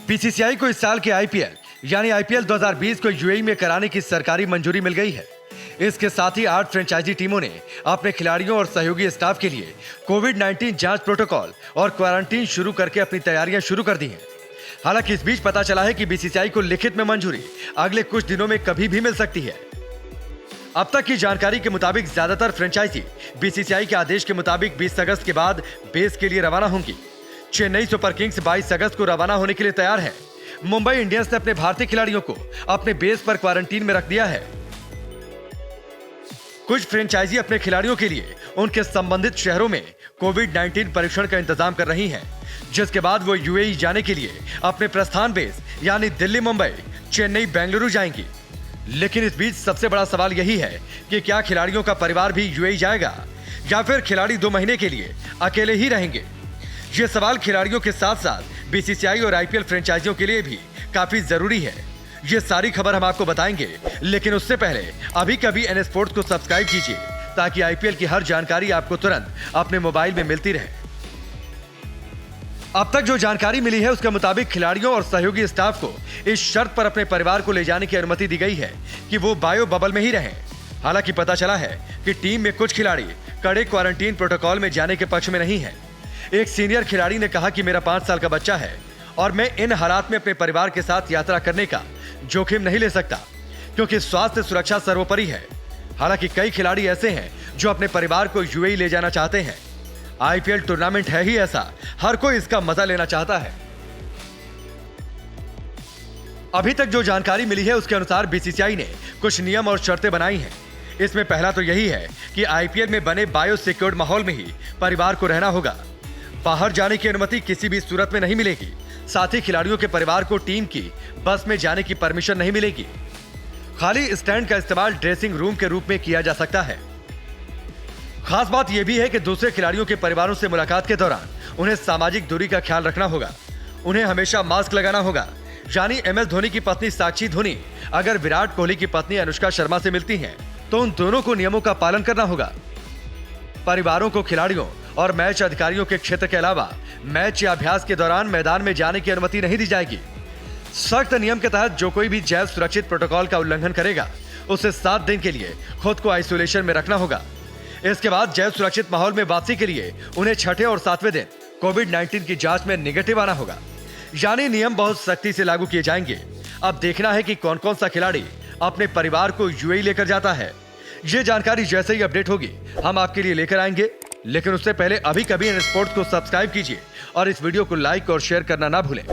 BCCI को इस साल के आईपीएल यानी आईपीएल 2020 को यूएई में कराने की सरकारी मंजूरी मिल गई है। इसके साथ ही 8 फ्रेंचाइजी टीमों ने अपने खिलाड़ियों और सहयोगी स्टाफ के लिए कोविड-19 जांच प्रोटोकॉल और क्वारंटीन शुरू करके अपनी तैयारियां शुरू कर दी हैं। हालांकि इस बीच पता चला है कि बीसीसीआई को लिखित में मंजूरी अगले कुछ दिनों में कभी भी मिल सकती है। अब तक की जानकारी के मुताबिक ज्यादातर फ्रेंचाइजी बीसीसीआई के आदेश के मुताबिक 20 अगस्त के बाद बेस के लिए रवाना होंगी। चेन्नई सुपर किंग्स 22 अगस्त को रवाना होने के लिए तैयार है। मुंबई इंडियंस ने अपने भारतीय खिलाड़ियों को अपने बेस पर क्वारंटीन में रख दिया है। कुछ फ्रेंचाइजी अपने खिलाड़ियों के लिए उनके संबंधित शहरों में कोविड-19 परीक्षण का इंतजाम कर रही हैं, जिसके बाद वो यूएई जाने के लिए अपने प्रस्थान बेस यानी दिल्ली, मुंबई, चेन्नई, बेंगलुरु जाएंगी। लेकिन इस बीच सबसे बड़ा सवाल यही है कि क्या खिलाड़ियों का परिवार भी यूएई जाएगा या फिर खिलाड़ी 2 महीने के लिए अकेले ही रहेंगे। ये सवाल खिलाड़ियों के साथ साथ बीसीसीआई और आईपीएल फ्रेंचाइजियों के लिए भी काफी जरूरी है। ये सारी खबर हम आपको बताएंगे, लेकिन उससे पहले अभी कभी एन स्पोर्ट्स को सब्सक्राइब कीजिए ताकि आईपीएल की हर जानकारी आपको तुरंत अपने मोबाइल में मिलती रहे। अब तक जो जानकारी मिली है उसके मुताबिक खिलाड़ियों और सहयोगी स्टाफ को इस शर्त पर अपने परिवार को ले जाने की अनुमति दी गई है कि वो बायो बबल में ही रहें। हालांकि पता चला है कि टीम में कुछ खिलाड़ी कड़े क्वारंटीन प्रोटोकॉल में जाने के पक्ष में नहीं है। एक सीनियर खिलाड़ी ने कहा कि मेरा 5 साल का बच्चा है और मैं इन हालात में अपने परिवार के साथ यात्रा करने का जोखिम नहीं ले सकता क्योंकि स्वास्थ्य सुरक्षा सर्वोपरि है। हालांकि कई खिलाड़ी ऐसे हैं जो अपने परिवार को यूएई ले जाना चाहते हैं। आईपीएल टूर्नामेंट है ही ऐसा, हर कोई इसका मजा लेना चाहता है। अभी तक जो जानकारी मिली है उसके अनुसार बीसीसीआई ने कुछ नियम और शर्तें बनाई हैं। इसमें पहला तो यही है कि आईपीएल में बने बायो सिक्योर्ड माहौल में ही परिवार को रहना होगा। बाहर जाने की अनुमति किसी भी सूरत में नहीं मिलेगी। साथ ही खिलाड़ियों के परिवार को टीम की बस में जाने की परमिशन नहीं मिलेगी। खाली स्टैंड का इस्तेमाल ड्रेसिंग रूम के रूप में किया जा सकता है। खास बात यह भी है कि दूसरे खिलाड़ियों के परिवारों से मुलाकात के दौरान उन्हें सामाजिक दूरी का ख्याल रखना होगा। उन्हें हमेशा मास्क लगाना होगा। यानी एमएस धोनी की पत्नी साक्षी धोनी अगर विराट कोहली की पत्नी अनुष्का शर्मा से मिलती हैं, तो उन दोनों को नियमों का पालन करना होगा। परिवारों को खिलाड़ियों और मैच अधिकारियों के क्षेत्र के अलावा मैच या अभ्यास के दौरान मैदान में जाने की अनुमति नहीं दी जाएगी। सख्त नियम के तहत जो कोई भी जैव सुरक्षित प्रोटोकॉल का उल्लंघन करेगा उसे 7 दिन के लिए खुद को आइसोलेशन में रखना होगा। इसके बाद जैव सुरक्षित माहौल में वापसी के लिए उन्हें 6ठे और 7वें दिन कोविड-19 की जांच में निगेटिव आना होगा। यानी नियम बहुत सख्ती से लागू किए जाएंगे। अब देखना है कि कौन कौन सा खिलाड़ी अपने परिवार को यूएई लेकर जाता है। ये जानकारी जैसे ही अपडेट होगी हम आपके लिए लेकर आएंगे, लेकिन उससे पहले अभी कभी एन स्पोर्ट्स को सब्सक्राइब कीजिए और इस वीडियो को लाइक और शेयर करना ना भूलें।